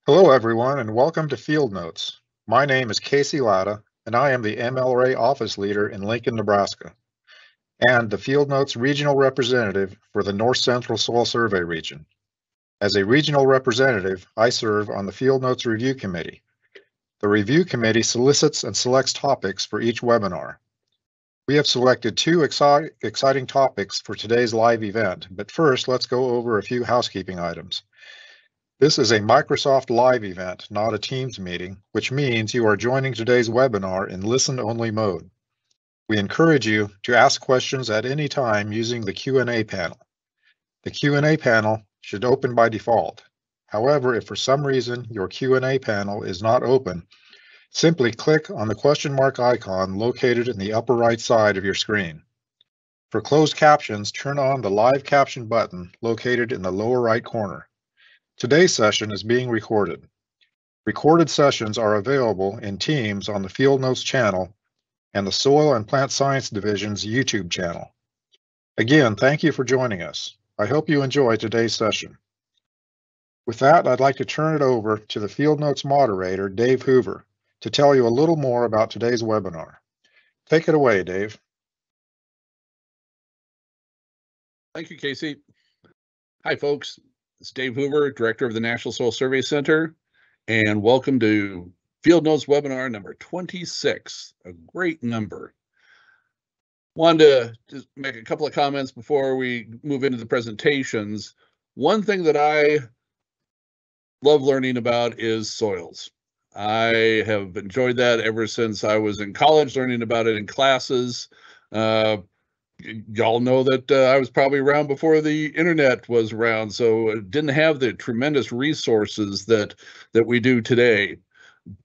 Hello, everyone, and welcome to Field Notes. My name is Casey Latta, and I am the MLRA office leader in Lincoln, Nebraska, and the Field Notes regional representative for the North Central Soil Survey region. As a regional representative, I serve on the Field Notes Review Committee. The Review Committee solicits and selects topics for each webinar. We have selected two exciting topics for today's live event, but first, let's go over a few housekeeping items. This is a Microsoft Live event, not a Teams meeting, which means you are joining today's webinar in listen-only mode. We encourage you to ask questions at any time using the Q&A panel. The Q&A panel should open by default. However, if for some reason your Q&A panel is not open, simply click on the question mark icon located in the upper right side of your screen. For closed captions, turn on the live caption button located in the lower right corner. Today's session is being recorded. Recorded sessions are available in Teams on the Field Notes channel and the Soil and Plant Science Division's YouTube channel. Again, thank you for joining us. I hope you enjoy today's session. With that, I'd like to turn it over to the Field Notes moderator, Dave Hoover, to tell you a little more about today's webinar. Take it away, Dave. Thank you, Casey. Hi, folks. It's Dave Hoover, Director of the National Soil Survey Center, and welcome to Field Notes webinar number 26, a great number. Wanted to just make a couple of comments before we move into the presentations. One thing that I love learning about is soils. I have enjoyed that ever since I was in college, learning about it in classes. Y'all know that I was probably around before the internet was around, so it didn't have the tremendous resources that we do today.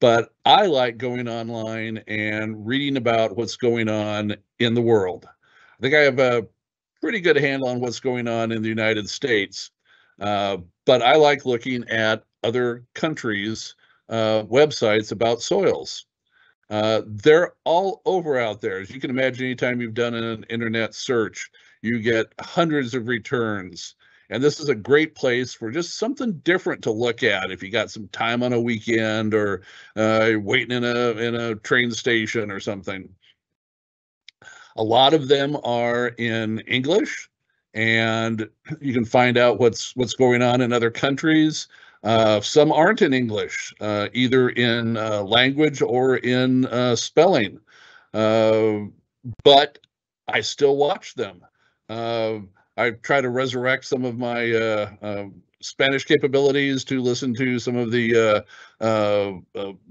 But I like going online and reading about what's going on in the world. I think I have a pretty good handle on what's going on in the United States, but I like looking at other countries' websites about soils. They're all over out there. As you can imagine, anytime you've done an internet search, you get hundreds of returns. And this is a great place for just something different to look at if you got some time on a weekend or waiting in a train station or something. A lot of them are in English, and you can find out what's going on in other countries. Some aren't in English, either in language or in spelling, but I still watch them. I try to resurrect some of my Spanish capabilities to listen to some of the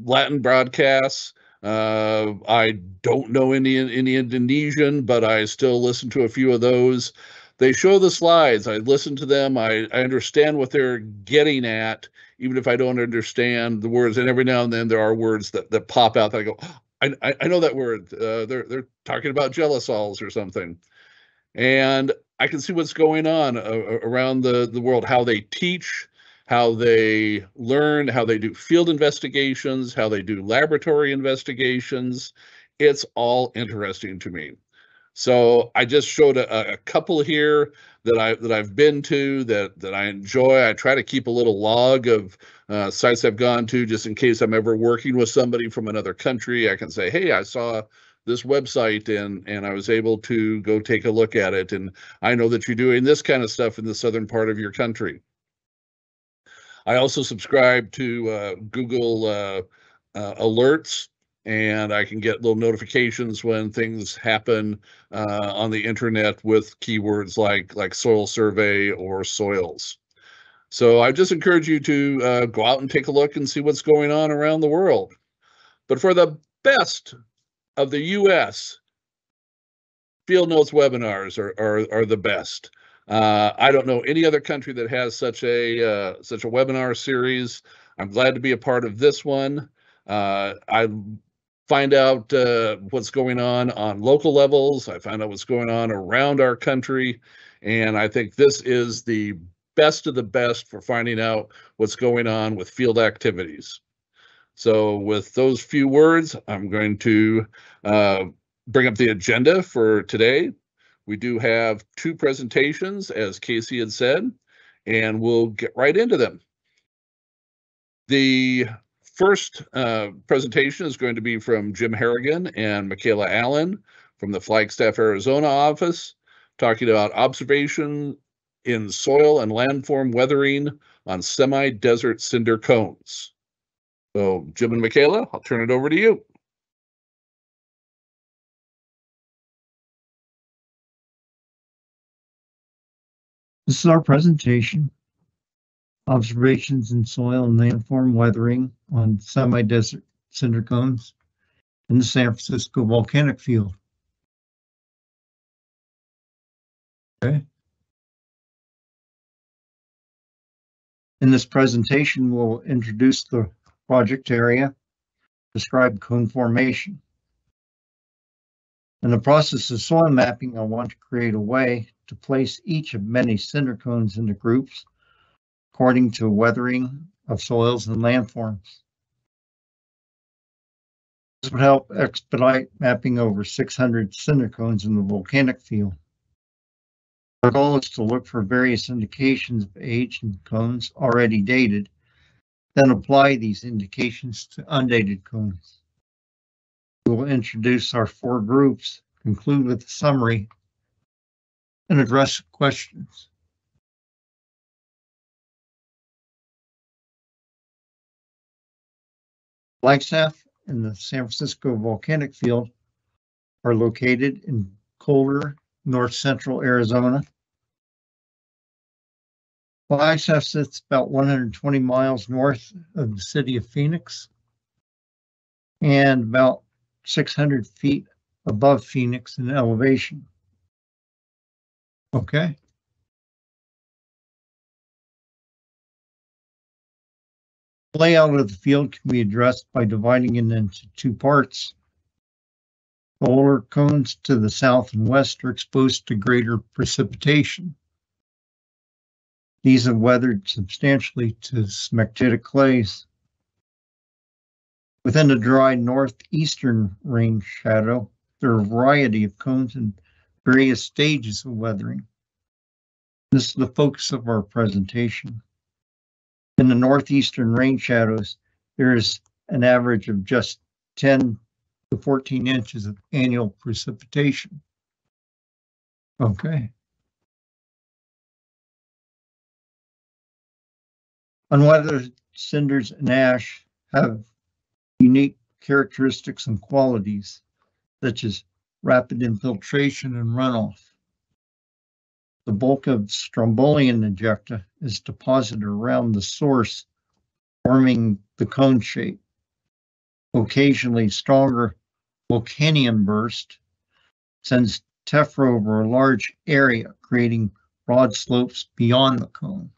Latin broadcasts. I don't know any Indonesian, but I still listen to a few of those. They show the slides. I listen to them. I understand what they're getting at, even if I don't understand the words. And every now and then there are words that pop out that I go, I know that word. They're talking about gellisols or something. And I can see what's going on around the world, how they teach, how they learn, how they do field investigations, how they do laboratory investigations. It's all interesting to me. So I just showed a couple here that I've been to that I enjoy. I try to keep a little log of sites I've gone to, just in case I'm ever working with somebody from another country. I can say, hey, I saw this website and I was able to go take a look at it. And I know that you're doing this kind of stuff in the southern part of your country. I also subscribe to Google alerts, and I can get little notifications when things happen on the internet with keywords like soil survey or soils. So I just encourage you to go out and take a look and see what's going on around the world. But for the best of the U.S., Field Notes webinars are the best. I don't know any other country that has such a webinar series. I'm glad to be a part of this one. I find out what's going on local levels. I find out what's going on around our country. And I think this is the best of the best for finding out what's going on with field activities. So with those few words, I'm going to bring up the agenda for today. We do have two presentations, as Casey had said, and we'll get right into them. The first presentation is going to be from Jim Harrigan and Mikayla Allan from the Flagstaff, Arizona office, talking about observation in soil and landform weathering on semi-desert cinder cones. So, Jim and Mikayla, I'll turn it over to you. This is our presentation. Observations in soil and landform weathering on semi-desert cinder cones in the San Francisco volcanic field. Okay. In this presentation, we'll introduce the project area, describe cone formation. In the process of soil mapping, I want to create a way to place each of many cinder cones into groups according to weathering of soils and landforms. This would help expedite mapping over 600 cinder cones in the volcanic field. Our goal is to look for various indications of age in cones already dated, then apply these indications to undated cones. We will introduce our 4 groups, conclude with a summary, and address questions. Flagstaff and the San Francisco volcanic field are located in colder north central Arizona. Flagstaff sits about 120 miles north of the city of Phoenix and about 600 feet above Phoenix in elevation. Okay. The layout of the field can be addressed by dividing it into 2 parts. The older cones to the south and west are exposed to greater precipitation. These have weathered substantially to smectitic clays. Within the dry northeastern range shadow, there are a variety of cones in various stages of weathering. This is the focus of our presentation. In the northeastern rain shadows, there is an average of just 10 to 14 inches of annual precipitation. Okay. Unweathered cinders and ash have unique characteristics and qualities, such as rapid infiltration and runoff. The bulk of Strombolian ejecta is deposited around the source, forming the cone shape. Occasionally, stronger volcanian burst sends tephra over a large area, creating broad slopes beyond the cone.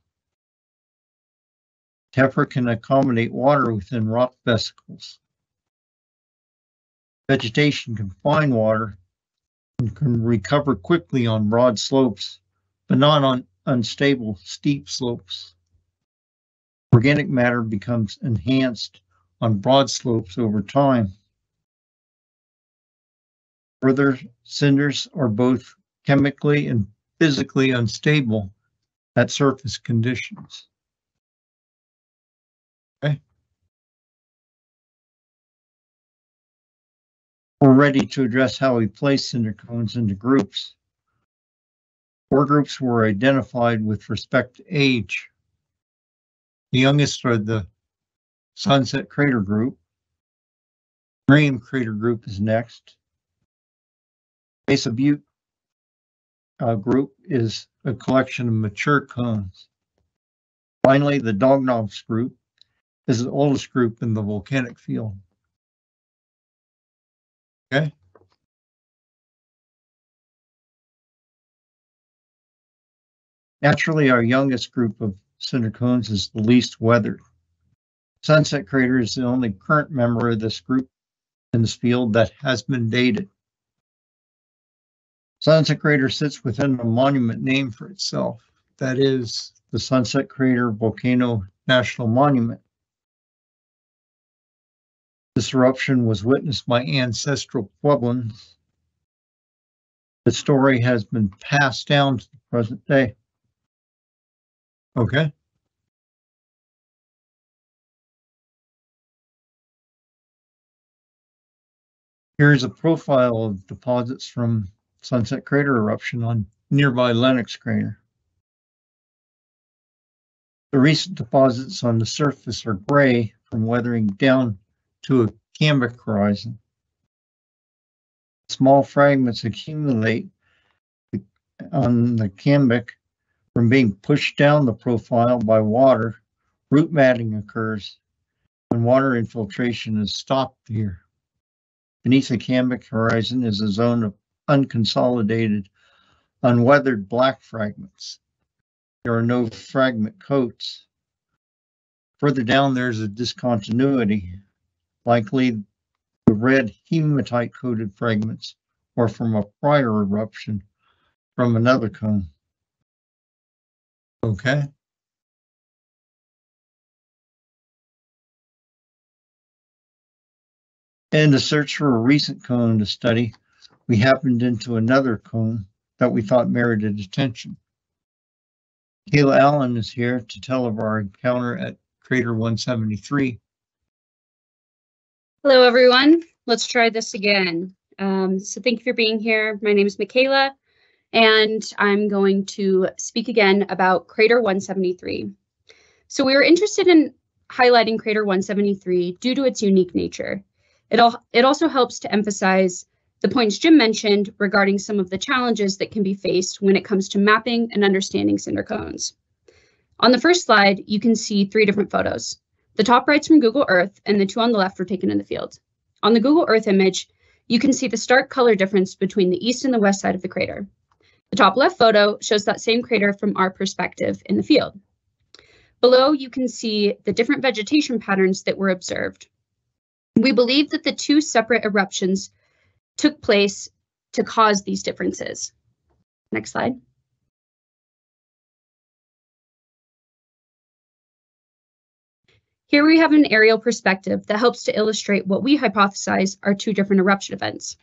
Tephra can accommodate water within rock vesicles. Vegetation can find water and can recover quickly on broad slopes, but not on unstable, steep slopes. Organic matter becomes enhanced on broad slopes over time. Further, cinders are both chemically and physically unstable at surface conditions. Okay. We're ready to address how we place cinder cones into groups. 4 groups were identified with respect to age. The youngest are the Sunset Crater group. Graham Crater group is next. Mesa Butte group is a collection of mature cones. Finally, the Dog Knobs group is the oldest group in the volcanic field. Okay. Naturally, our youngest group of cinder cones is the least weathered. Sunset Crater is the only current member of this group in this field that has been dated. Sunset Crater sits within a monument named for itself. That is the Sunset Crater Volcano National Monument. This eruption was witnessed by ancestral Pueblans. The story has been passed down to the present day. Okay. Here's a profile of deposits from Sunset Crater eruption on nearby Lennox Crater. The recent deposits on the surface are gray from weathering down to a cambic horizon. Small fragments accumulate on the cambic from being pushed down the profile by water. Root matting occurs when water infiltration is stopped here. Beneath the cambic horizon is a zone of unconsolidated, unweathered black fragments. There are no fragment coats. Further down, there's a discontinuity, likely the red hematite-coated fragments or from a prior eruption from another cone. Okay. In the search for a recent cone to study, we happened into another cone that we thought merited attention. Mikayla Allan is here to tell of our encounter at Crater 173. Hello, everyone. Let's try this again. So thank you for being here. My name is Mikayla, and I'm going to speak again about Crater 173. So we were interested in highlighting Crater 173 due to its unique nature. It also helps to emphasize the points Jim mentioned regarding some of the challenges that can be faced when it comes to mapping and understanding cinder cones. On the first slide, you can see 3 different photos. The top right's from Google Earth, and the 2 on the left were taken in the field. On the Google Earth image, you can see the stark color difference between the east and the west side of the crater. The top left photo shows that same crater from our perspective in the field. Below, you can see the different vegetation patterns that were observed. We believe that the 2 separate eruptions took place to cause these differences. Next slide. Here we have an aerial perspective that helps to illustrate what we hypothesize are 2 different eruption events.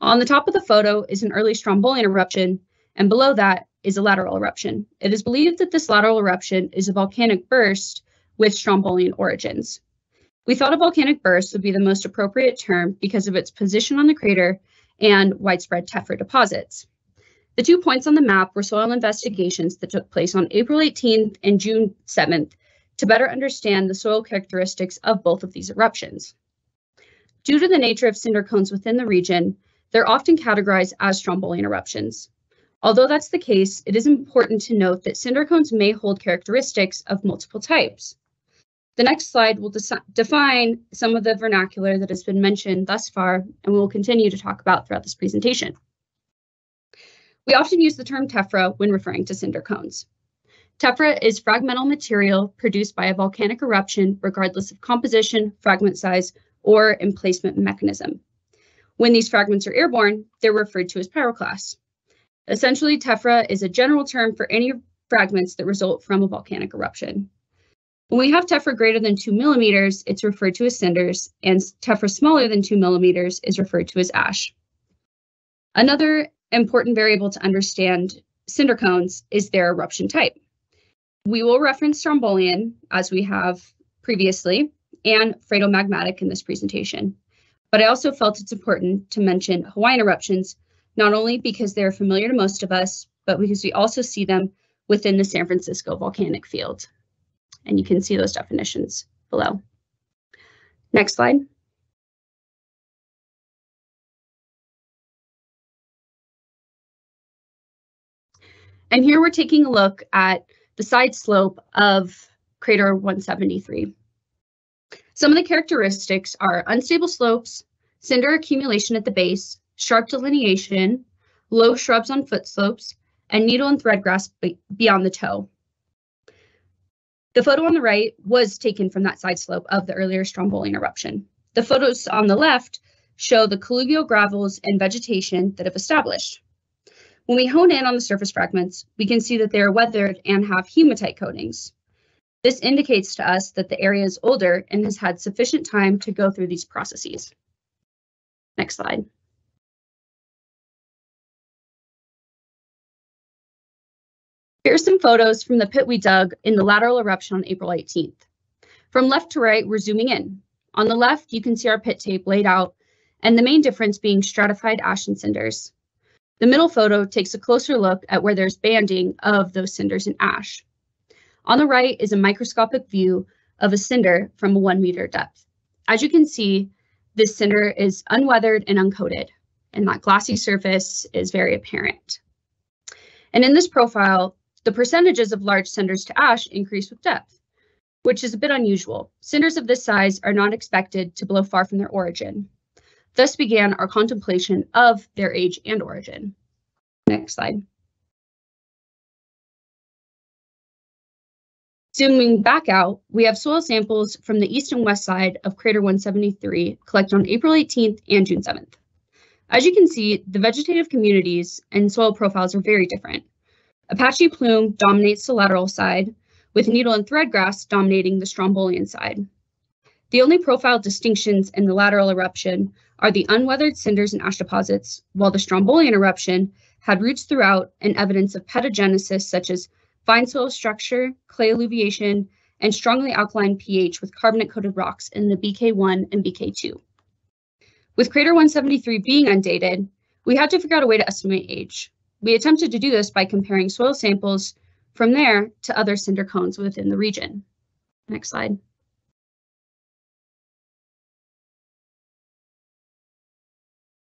On the top of the photo is an early Strombolian eruption, and below that is a lateral eruption. It is believed that this lateral eruption is a volcanic burst with Strombolian origins. We thought a volcanic burst would be the most appropriate term because of its position on the crater and widespread tephra deposits. The 2 points on the map were soil investigations that took place on April 18th and June 7th to better understand the soil characteristics of both of these eruptions. Due to the nature of cinder cones within the region, they're often categorized as Strombolian eruptions. Although that's the case, it is important to note that cinder cones may hold characteristics of multiple types. The next slide will define some of the vernacular that has been mentioned thus far, and we will continue to talk about throughout this presentation. We often use the term tephra when referring to cinder cones. Tephra is fragmental material produced by a volcanic eruption regardless of composition, fragment size, or emplacement mechanism. When these fragments are airborne, they're referred to as pyroclasts. Essentially, tephra is a general term for any fragments that result from a volcanic eruption. When we have tephra greater than 2 millimeters, it's referred to as cinders, and tephra smaller than 2 millimeters is referred to as ash. Another important variable to understand cinder cones is their eruption type. We will reference Strombolian, as we have previously, and phreatomagmatic in this presentation. But I also felt it's important to mention Hawaiian eruptions, not only because they're familiar to most of us, but because we also see them within the San Francisco volcanic field. And you can see those definitions below. Next slide. And here we're taking a look at the side slope of Crater 173. Some of the characteristics are unstable slopes, cinder accumulation at the base, sharp delineation, low shrubs on foot slopes, and needle and thread grass beyond the toe. The photo on the right was taken from that side slope of the earlier Strombolian eruption. The photos on the left show the colluvial gravels and vegetation that have established. When we hone in on the surface fragments, we can see that they are weathered and have hematite coatings. This indicates to us that the area is older and has had sufficient time to go through these processes. Next slide. Here are some photos from the pit we dug in the lateral eruption on April 18th. From left to right, we're zooming in. On the left, you can see our pit tape laid out and the main difference being stratified ash and cinders. The middle photo takes a closer look at where there's banding of those cinders and ash. On the right is a microscopic view of a cinder from a 1 meter depth. As you can see, this cinder is unweathered and uncoated, and that glassy surface is very apparent. And in this profile, the percentages of large cinders to ash increase with depth, which is a bit unusual. Cinders of this size are not expected to blow far from their origin. Thus began our contemplation of their age and origin. Next slide. Zooming back out, we have soil samples from the east and west side of crater 173 collected on April 18th and June 7th. As you can see, the vegetative communities and soil profiles are very different. Apache plume dominates the lateral side, with needle and thread grass dominating the strombolian side. The only profile distinctions in the lateral eruption are the unweathered cinders and ash deposits, while the strombolian eruption had roots throughout and evidence of petagenesis such as fine soil structure, clay alluviation, and strongly alkaline pH with carbonate-coated rocks in the BK1 and BK2. With crater 173 being undated, we had to figure out a way to estimate age. We attempted to do this by comparing soil samples from there to other cinder cones within the region. Next slide.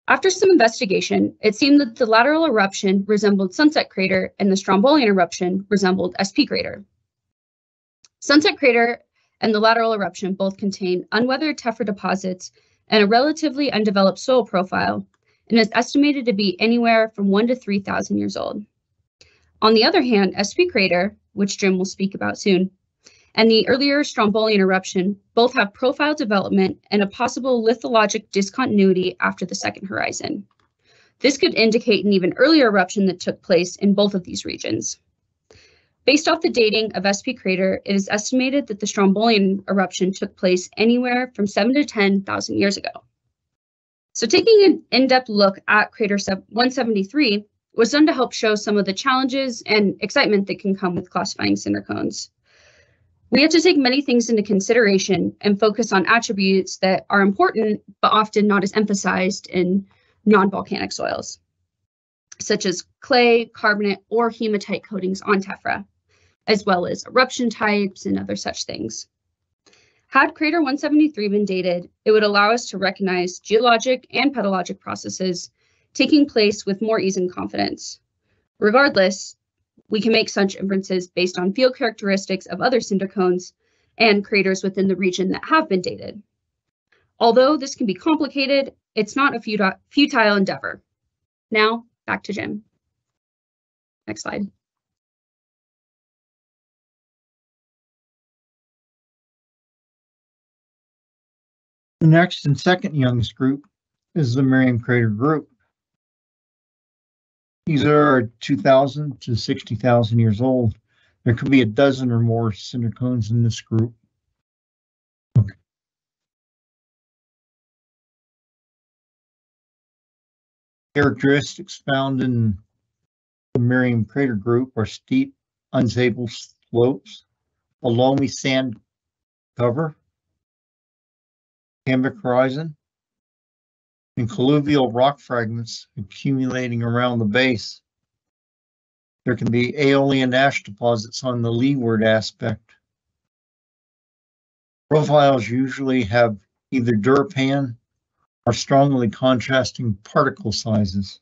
After some investigation, it seemed that the lateral eruption resembled Sunset Crater and the strombolian eruption resembled SP Crater. Sunset Crater and the lateral eruption both contain unweathered tephra deposits and a relatively undeveloped soil profile, and is estimated to be anywhere from 1 to 3,000 years old. On the other hand, SP Crater, which Jim will speak about soon, and the earlier strombolian eruption both have profile development and a possible lithologic discontinuity after the second horizon. This could indicate an even earlier eruption that took place in both of these regions. Based off the dating of SP Crater, it is estimated that the strombolian eruption took place anywhere from 7 to 10,000 years ago. So taking an in-depth look at crater 173 was done to help show some of the challenges and excitement that can come with classifying cinder cones. We have to take many things into consideration and focus on attributes that are important, but often not as emphasized in non-volcanic soils, such as clay, carbonate, or hematite coatings on tephra, as well as eruption types and other such things. Had crater 173 been dated, it would allow us to recognize geologic and pedologic processes taking place with more ease and confidence. Regardless, we can make such inferences based on field characteristics of other cinder cones and craters within the region that have been dated. Although this can be complicated, it's not a futile endeavor. Now, back to Jim. Next slide. The next and second youngest group is the Miriam Crater group. These are 2,000 to 60,000 years old. There could be a dozen or more cinder cones in this group. Okay. Characteristics found in the Miriam Crater group are steep, unstable slopes, a loamy sand cover, cambic horizon, and colluvial rock fragments accumulating around the base. There can be aeolian ash deposits on the leeward aspect. Profiles usually have either durapan or strongly contrasting particle sizes.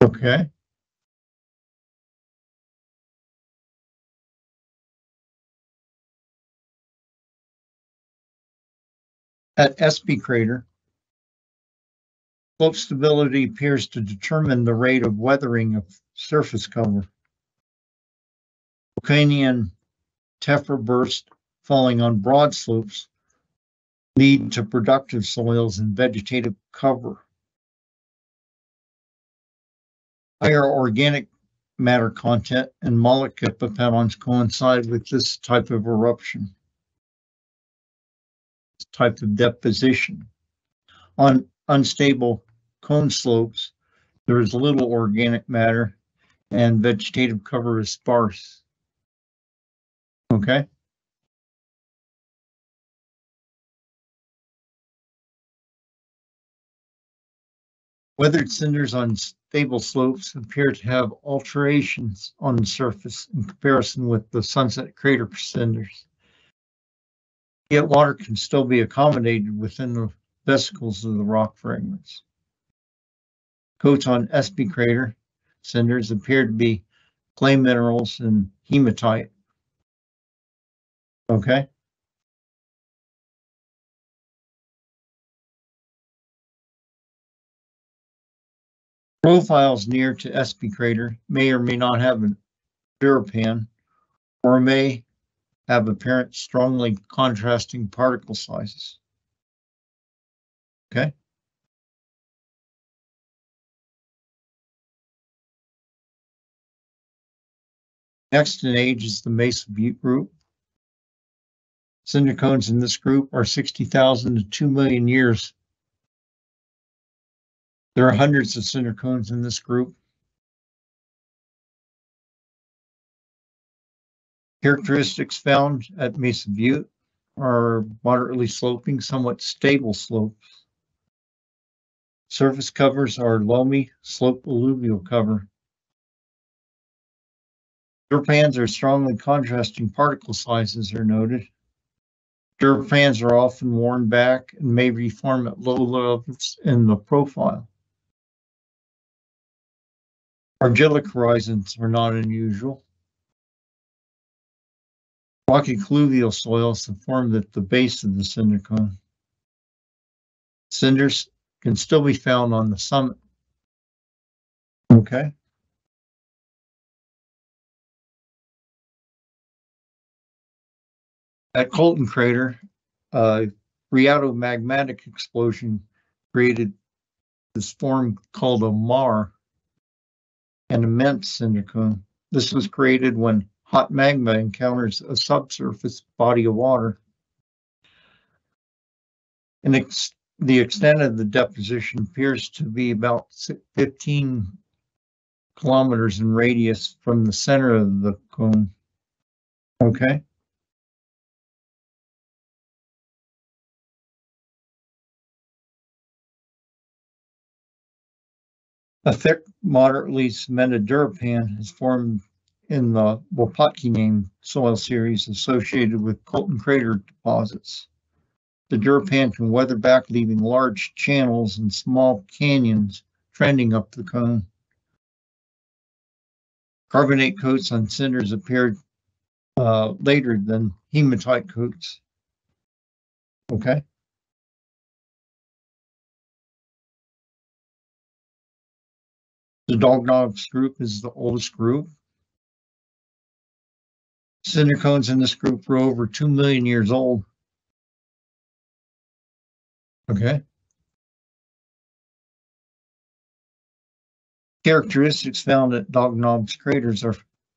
Okay. At SP Crater, slope stability appears to determine the rate of weathering of surface cover. Volcanian tephra bursts falling on broad slopes lead to productive soils and vegetative cover. Higher organic matter content and mollucopepetons coincide with this type of eruption, this type of deposition. On unstable cone slopes, there is little organic matter and vegetative cover is sparse. Okay. Weathered cinders on stable slopes appear to have alterations on the surface in comparison with the Sunset crater cinders. Yet water can still be accommodated within the vesicles of the rock fragments. Coats on Espy crater cinders appear to be clay minerals and hematite. Okay. Profiles near to Espy crater may or may not have a durapan, or may have apparent strongly contrasting particle sizes. Okay. Next in age is the Mesa Butte group. Cinder cones in this group are 60,000 to 2 million years. There are hundreds of cinder cones in this group. Characteristics found at Mesa Butte are moderately sloping, somewhat stable slopes. Surface covers are loamy, slope alluvial cover. Durpans are strongly contrasting particle sizes are noted. Durpans are often worn back and may reform at low levels in the profile. Argillic horizons are not unusual. Rocky colluvial soils have formed at the base of the cinder cone. Cinders can still be found on the summit. Okay. At Colton crater, a rheatomagmatic explosion created this form called a mar, an immense cinder cone. This was created when hot magma encounters a subsurface body of water. And the extent of the deposition appears to be about 15 kilometers in radius from the center of the cone. Okay. A thick, moderately cemented durapan is formed in the Wapatki named soil series associated with Colton crater deposits. The durapan can weather back, leaving large channels and small canyons trending up the cone. Carbonate coats on cinders appeared later than hematite coats. Okay. The Dognogs group is the oldest group. Cinder cones in this group were over 2 million years old. Okay. Characteristics found at Dognogs craters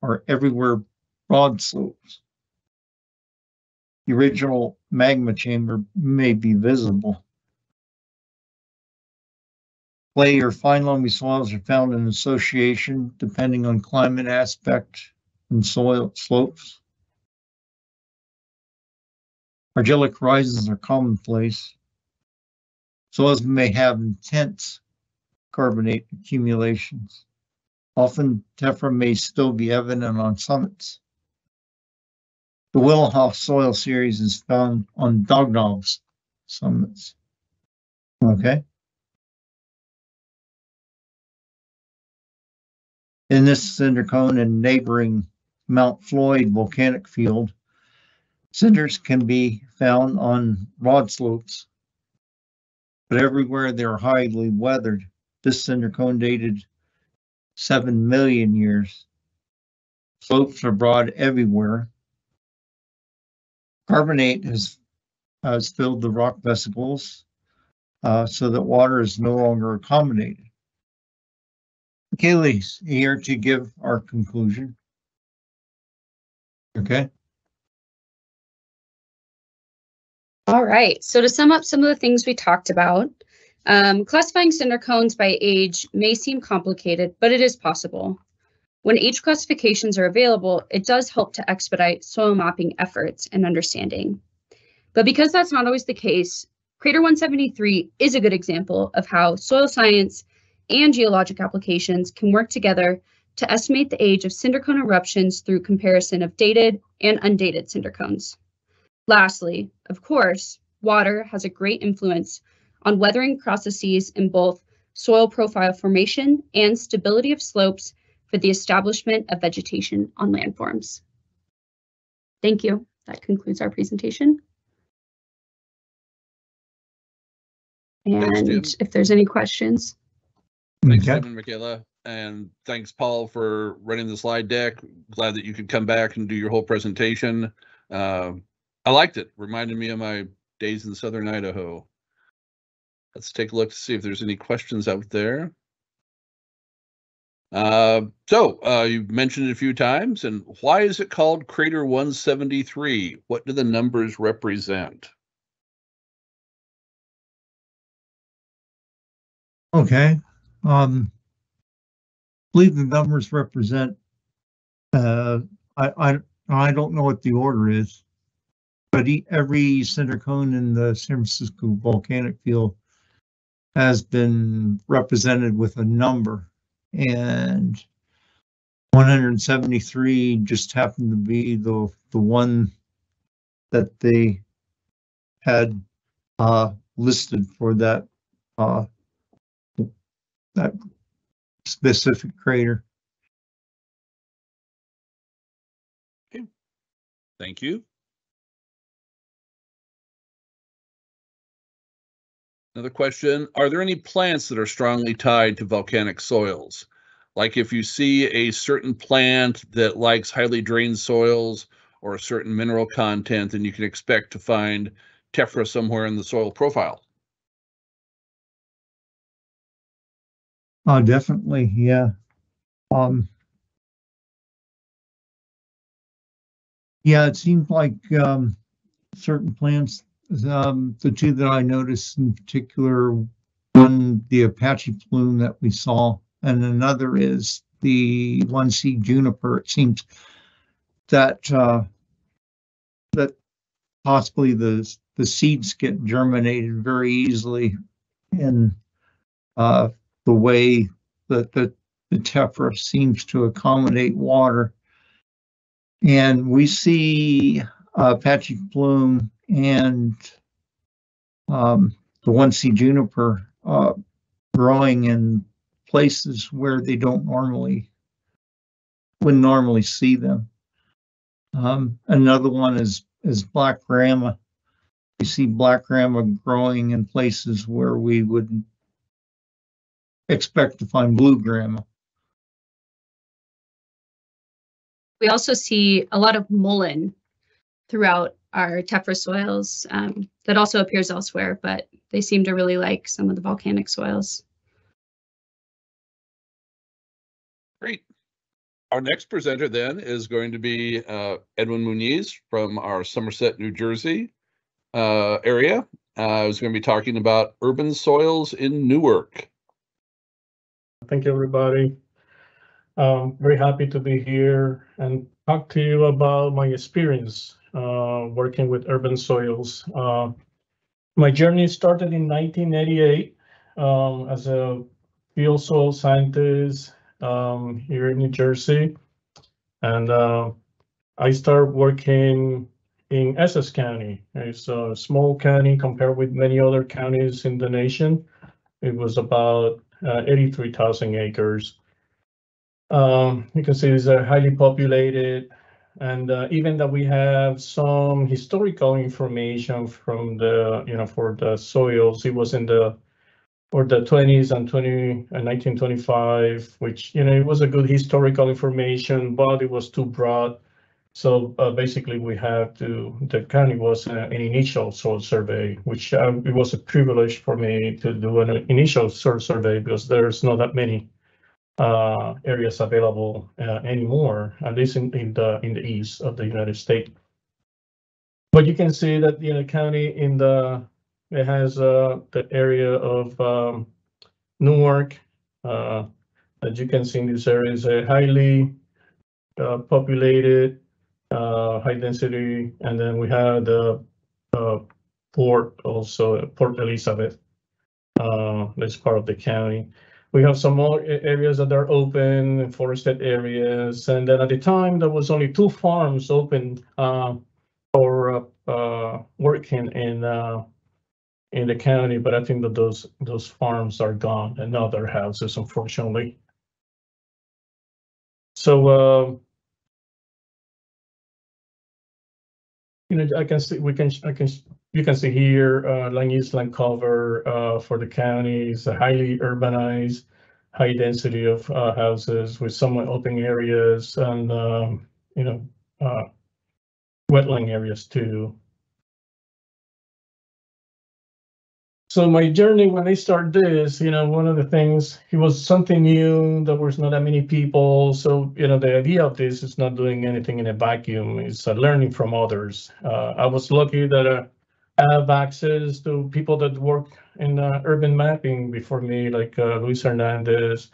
are everywhere broad slopes. The original magma chamber may be visible. Clay or fine loamy soils are found in association depending on climate aspect and soil slopes. Argillic horizons are commonplace. Soils may have intense carbonate accumulations. Often tephra may still be evident on summits. The Wilhelhoff soil series is found on Dognogs summits. Okay. In this cinder cone and neighboring Mount Floyd volcanic field, cinders can be found on broad slopes, but everywhere they're highly weathered. This cinder cone dated 7 million years. Slopes are broad everywhere. Carbonate has filled the rock vesicles so that water is no longer accommodated. Mikayla is here to give our conclusion. Okay. All right. So to sum up some of the things we talked about, classifying cinder cones by age may seem complicated, but it is possible. When age classifications are available, it does help to expedite soil mapping efforts and understanding. But because that's not always the case, Crater 173 is a good example of how soil science and geologic applications can work together to estimate the age of cinder cone eruptions through comparison of dated and undated cinder cones. Lastly, of course, water has a great influence on weathering processes in both soil profile formation and stability of slopes for the establishment of vegetation on landforms. Thank you. That concludes our presentation. And Thanks, if there's any questions. Thanks, Okay. Tim and Mikayla. And thanks, Paul, for running the slide deck. Glad that you could come back and do your whole presentation. I liked it. Reminded me of my days in Southern Idaho. Let's take a look to see if there's any questions out there. You've mentioned it a few times, and why is it called Crater 173? What do the numbers represent? Okay. I believe the numbers represent, I don't know what the order is, but every cinder cone in the San Francisco volcanic field has been represented with a number, and 173 just happened to be the one that they had listed for that that specific crater. Okay. Thank you. Another question, are there any plants that are strongly tied to volcanic soils? Like if you see a certain plant that likes highly drained soils or a certain mineral content, then you can expect to find tephra somewhere in the soil profile. Definitely, yeah. Yeah, it seems like certain plants, the two that I noticed in particular, one, the Apache plume that we saw, and another is the 1C juniper. It seems that that possibly the seeds get germinated very easily in the way that the tephra seems to accommodate water. And we see Apache plume and the 1C juniper growing in places where they wouldn't normally see them. Another one is black grama. We see black grama growing in places where we wouldn't expect to find blue grama. We also see a lot of mullein throughout our tephra soils that also appears elsewhere, but they seem to really like some of the volcanic soils. Great. Our next presenter then is going to be Edwin Muniz from our Somerset, New Jersey area. Who's going to be talking about urban soils in Newark. Thank you, everybody. Very happy to be here and talk to you about my experience working with urban soils. My journey started in 1988 as a field soil scientist here in New Jersey. And I started working in Essex County. It's a small county compared with many other counties in the nation. It was about 83,000 acres. You can see it's highly populated, and even that we have some historical information from the, for the soils, it was in the 20s and 1925, which, it was a good historical information, but it was too broad. So basically the county was an initial soil survey, which it was a privilege for me to do an initial soil survey because there's not that many areas available anymore, at least in the east of the United States. But you can see that the county it has the area of Newark. As you can see in this area, is a highly populated, high density, and then we have the port also, Port Elizabeth. That's part of the county. We have some more areas that are open, forested areas, and then at the time there was only 2 farms open for working in the county, but I think that those farms are gone and now they're houses, unfortunately. So you know, I can see you can see here land use, land cover for the county is a highly urbanized, high density of houses with somewhat open areas and you know, wetland areas too. So my journey when I started this, you know, one of the things, it was something new. There was not that many people. So, you know, the idea of this is not doing anything in a vacuum. It's learning from others. I was lucky that I have access to people that work in urban mapping before me, like Luis Hernandez,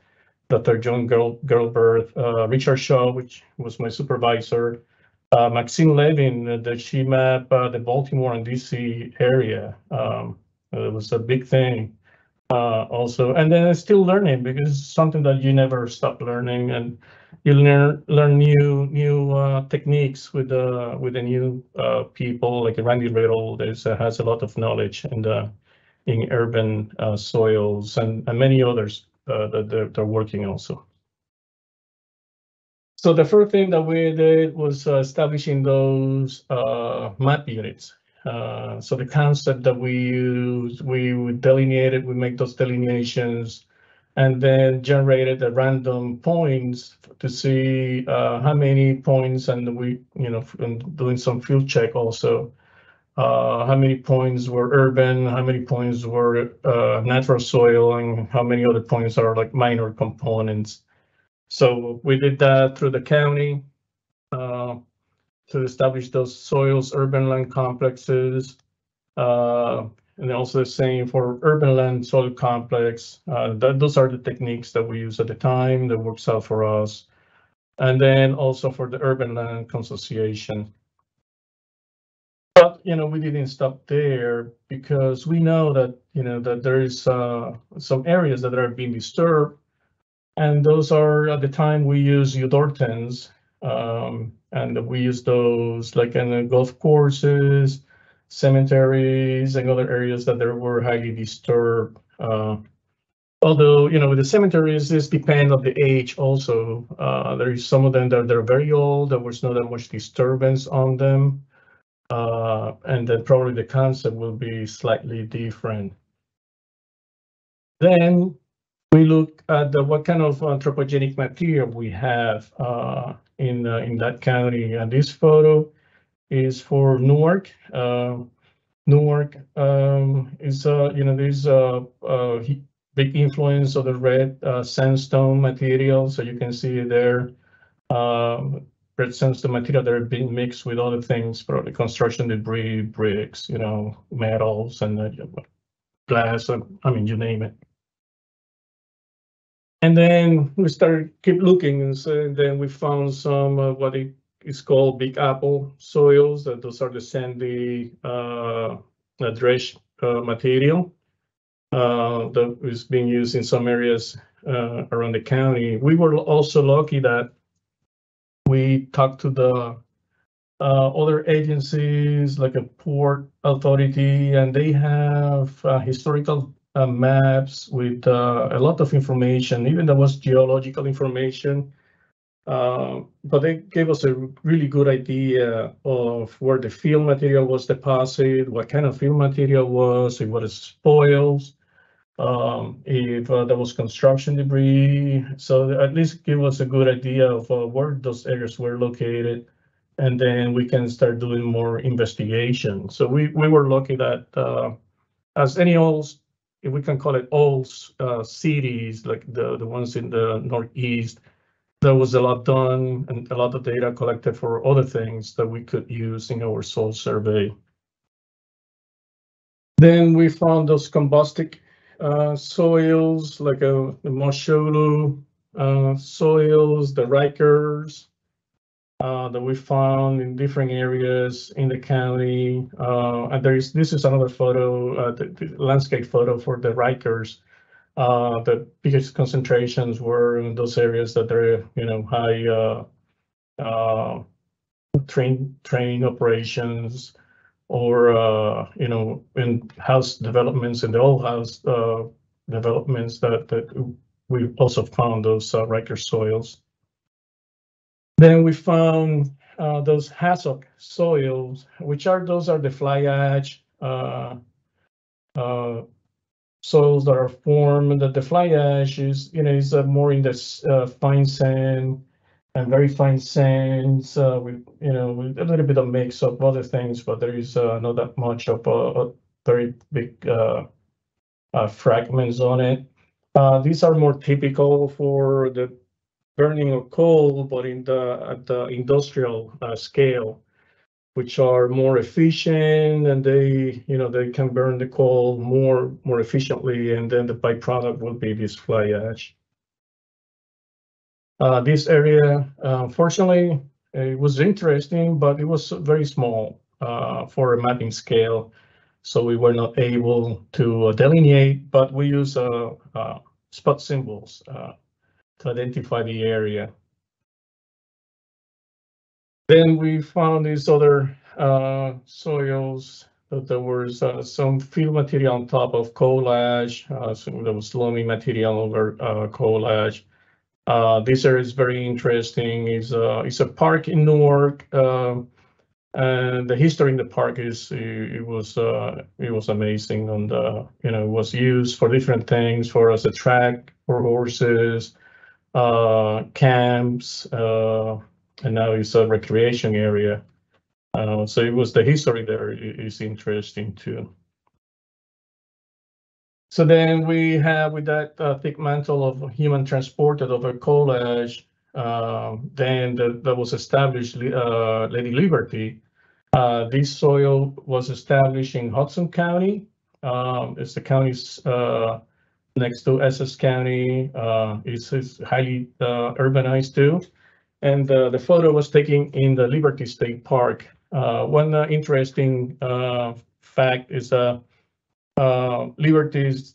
Dr. John Girlbert, Richard Shaw, which was my supervisor, Maxine Levin, that she mapped the Baltimore and DC area. It was a big thing also, and then still learning because it's something that you never stop learning, and you learn new techniques with the new people like Randy Riddle. Has a lot of knowledge in urban soils and many others that they're working also. So the first thing that we did was establishing those map units. So the concept that we use, we delineated, we make those delineations, and then generated the random points to see how many points, and we, you know, doing some field check also, how many points were urban, how many points were natural soil, and how many other points are like minor components. So we did that through the county to establish those soils, urban land complexes, and also the same for urban land soil complex. Those are the techniques that we use at the time that works out for us. And then also for the urban land consociation. But, you know, we didn't stop there because we know that, you know, that there is some areas that are being disturbed. And those are, at the time, we use Udortens, and we use those like in the golf courses, cemeteries, and other areas that there were highly disturbed. Although, you know, with the cemeteries, this depends on the age also. There is some of them that they're very old, there was not that much disturbance on them. And then probably the concept will be slightly different. Then we look at what kind of anthropogenic material we have in that county. And this photo is for Newark. Newark is, you know, there's a big influence of the red sandstone material. So you can see there, red sandstone material that are being mixed with other things, probably construction debris, bricks, you know, metals and glass, I mean, you name it. And then we started keep looking, and so then we found some what is called Big Apple soils. Those are the sandy dredge material that is being used in some areas around the county. We were also lucky that we talked to the other agencies like a port authority, and they have historical maps with a lot of information, even there was geological information, but they gave us a really good idea of where the fill material was deposited, what kind of fill material was, if it was spoils, if there was construction debris. So at least give us a good idea of where those areas were located, and then we can start doing more investigation. So we were lucky that as any old, if we can call it old cities, like the ones in the Northeast, there was a lot done and a lot of data collected for other things that we could use in our soil survey. Then we found those combustic soils, like the Mosholu soils, the Rikers, that we found in different areas in the county. And this is another photo, the landscape photo for the Rikers. The biggest concentrations were in those areas that are, high train operations, or in house developments, in the old house developments that we also found those Riker soils. Then we found those hassock soils, those are the fly ash soils that are formed. That the fly ash is more in this fine sand and very fine sands with with a little bit of mix of other things, but there is not that much of a very big fragments on it. These are more typical for the burning of coal, but at the industrial scale, which are more efficient, and they can burn the coal more efficiently, and then the byproduct will be this fly ash. This area, fortunately, it was interesting, but it was very small for a mapping scale, so we were not able to delineate, but we use spot symbols to identify the area. Then we found these other soils that there was some field material on top of coal ash, so there was loamy material over coal ash. This area is very interesting. It's a park in Newark, and the history in the park is it was amazing. And it was used for different things, as a track for horses, camps, and now it's a recreation area. So the history there is interesting too. So then we have, with that thick mantle of human transported over coal ash, then that was established Lady Liberty. This soil was established in Hudson County. It's the county's next to Essex County. It's highly urbanized too. And the photo was taken in the Liberty State Park. One interesting fact is Liberty's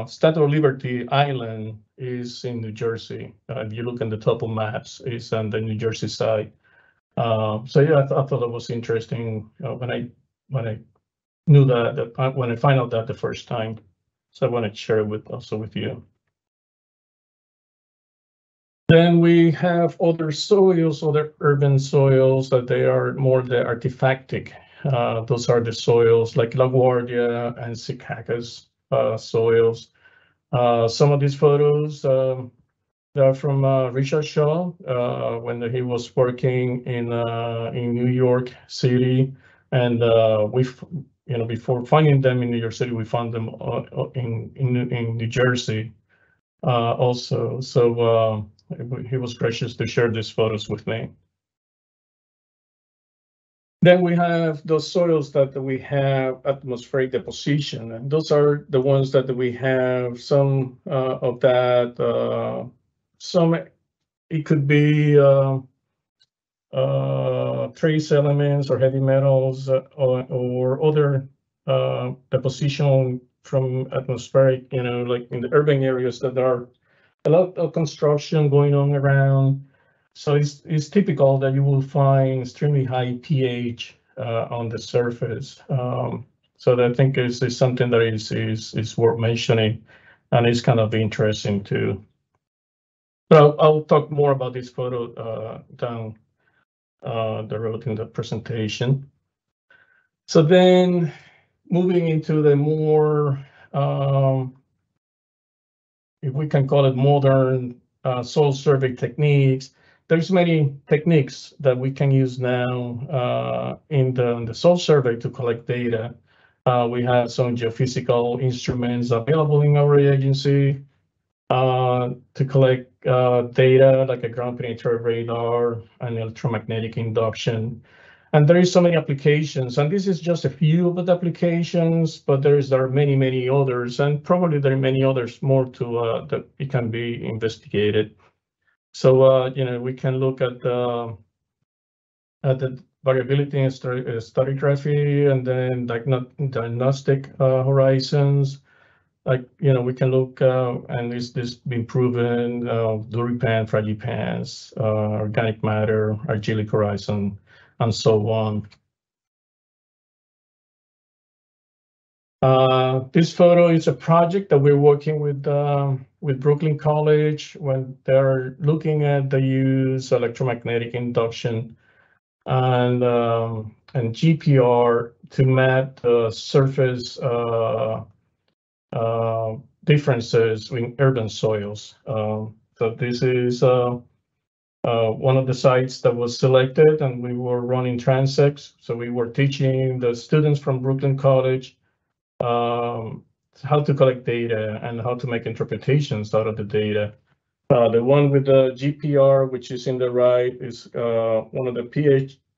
Statue of Liberty Island is in New Jersey. If you look on the topo maps, it's on the New Jersey side. So yeah, I thought it was interesting when I knew that when I found out that the first time. So I wanted to share it also with you. Then we have other soils, other urban soils, that they are more the artifactic. Those are the soils like LaGuardia and Secaucus soils. Some of these photos are from Richard Shaw when he was working in New York City, and before finding them in New York City, we found them in New Jersey also. So he was gracious to share these photos with me. Then we have those soils that we have atmospheric deposition, and those are the ones that we have some of that. Some it could be trace elements or heavy metals or other deposition from atmospheric, like in the urban areas that there are a lot of construction going on around. So it's typical that you will find extremely high pH on the surface. So I think is something that is worth mentioning, and it's kind of interesting too. But I'll talk more about this photo down the road in the presentation. So then moving into the more, if we can call it modern soil survey techniques, there's many techniques that we can use now in the soil survey to collect data. We have some geophysical instruments available in our agency to collect data, like a ground penetrating radar and electromagnetic induction. And there is so many applications, and this is just a few of the applications, but there are many, many others, and probably there are many others more to that it can be investigated. So we can look at the variability in stratigraphy, and then diagnostic horizons. like, we can look, and this been proven, Duripan, Fragipans, organic matter, argillic horizon, and so on. This photo is a project that we're working with Brooklyn College when they're looking at the use electromagnetic induction and GPR to map the surface differences in urban soils. So this is one of the sites that was selected, and we were running transects. So we were teaching the students from Brooklyn College how to collect data and how to make interpretations out of the data. The one with the GPR, which is in the right, is one of the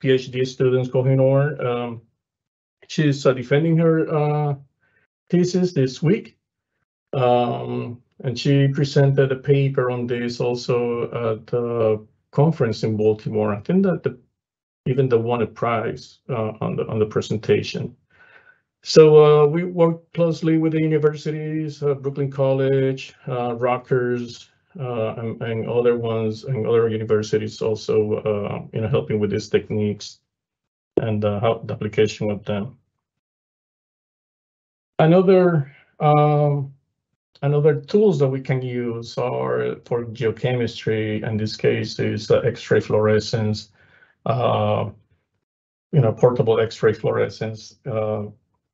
PhD students, Kohinoor. She's defending her thesis this week. And she presented a paper on this also at the conference in Baltimore. I think that even won a prize on the presentation. So we work closely with the universities, Brooklyn College, Rutgers, and other ones, and other universities also, helping with these techniques and how the application of them. Another tools that we can use are for geochemistry. In this case, is X-ray fluorescence, portable X-ray fluorescence.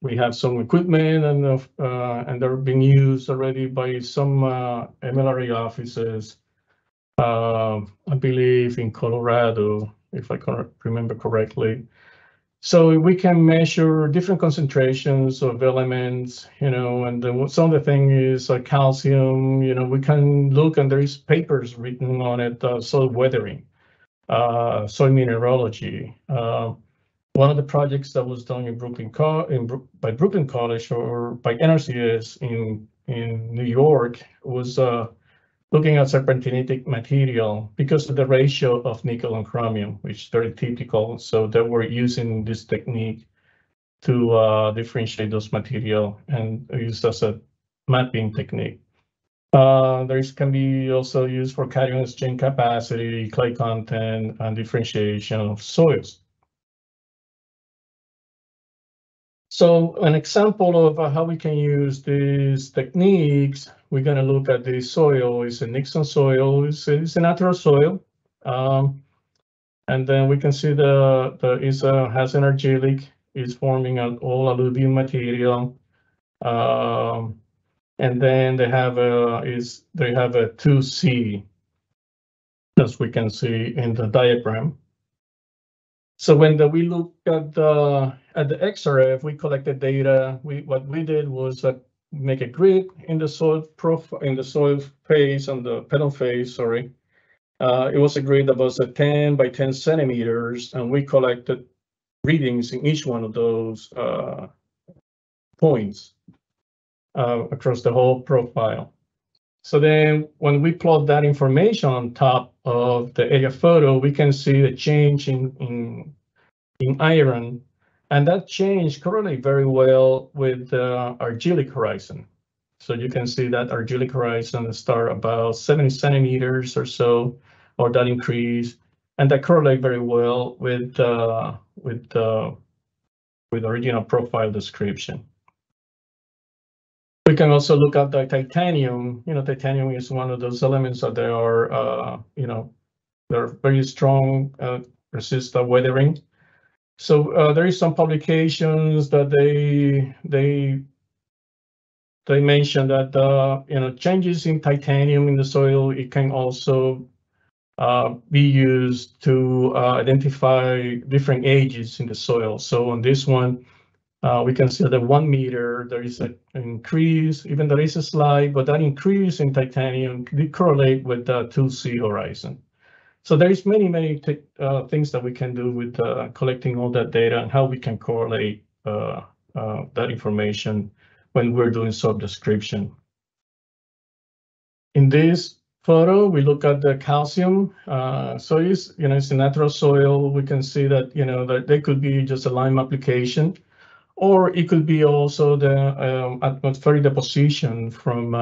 We have some equipment, and they're being used already by some MLRA offices. I believe in Colorado, if I can remember correctly. So we can measure different concentrations of elements, and some of the thing is calcium. We can look, and there is papers written on it, soil weathering, soil mineralogy. One of the projects that was done in by Brooklyn College or by NRCS in New York was looking at serpentinitic material because of the ratio of nickel and chromium, which is very typical. So they were using this technique to differentiate those material and used as a mapping technique. Can be also used for cation exchange capacity, clay content, and differentiation of soils. So an example of how we can use these techniques, we're going to look at the soil. It's a Nixon soil. It's a natural soil, and then we can see has an argillic. It's forming an all alluvium material, and then they have a 2C, as we can see in the diagram. So when we look at the XRF, we collected data. What we did was make a grid in the soil phase, on the pedal phase. Sorry, it was a grid that was 10 by 10 centimeters, and we collected readings in each one of those points across the whole profile. So then when we plot that information on top of the area photo, we can see the change in iron, and that change correlates very well with the argillic horizon. So you can see that argillic horizon start about 70 centimeters or so, or that increase, and that correlate very well with the original profile description. We can also look at the titanium. Titanium is one of those elements that they are, they're very strong, resist weathering. So there is some publications that they mention that changes in titanium in the soil, it can also be used to identify different ages in the soil. So on this one, we can see that 1 meter, there is an increase, even there is a slide, but that increase in titanium did correlate with the 2C horizon. So there is many things that we can do with collecting all that data and how we can correlate that information when we're doing soil description. In this photo, we look at the calcium. So it's a natural soil. We can see that that they could be just a lime application, or it could be also the atmospheric deposition from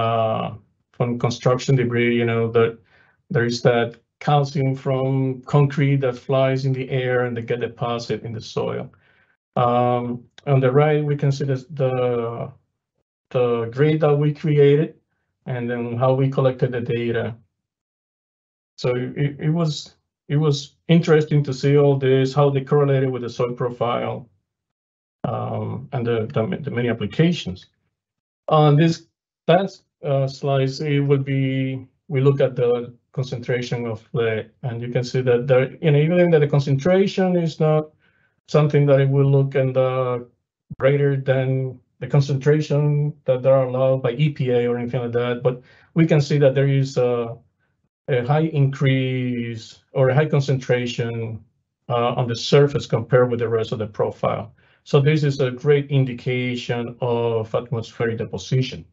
construction debris. You know, that there is that calcium from concrete that flies in the air and they get deposited in the soil. On the right, we can see the grade that we created and then how we collected the data. So it was interesting to see all this, how they correlated with the soil profile, and the many applications. On this last slides, it will be, we look at the concentration of lead, and you can see that there, you know, even that the concentration is not something that it will look and greater than the concentration that are allowed by EPA or anything like that, but we can see that there is a high increase or a high concentration on the surface compared with the rest of the profile. So this is a great indication of atmospheric deposition.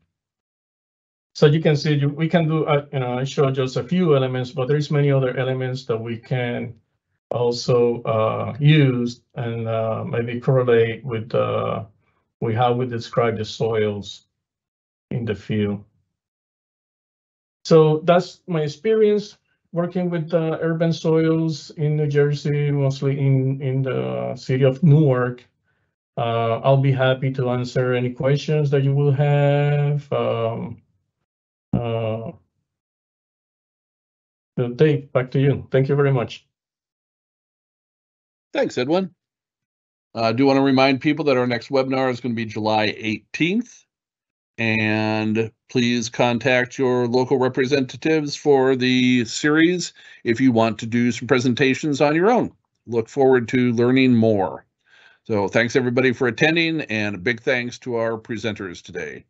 So you can see we can do, you know, I showed just a few elements, but there's many other elements that we can also use and maybe correlate with how we describe the soils in the field. So that's my experience working with urban soils in New Jersey, mostly in the city of Newark. I'll be happy to answer any questions that you will have. Dave, back to you. Thank you very much. Thanks, Edwin. I do want to remind people that our next webinar is going to be July 18th. And please contact your local representatives for the series if you want to do some presentations on your own. Look forward to learning more. So thanks everybody for attending, and a big thanks to our presenters today.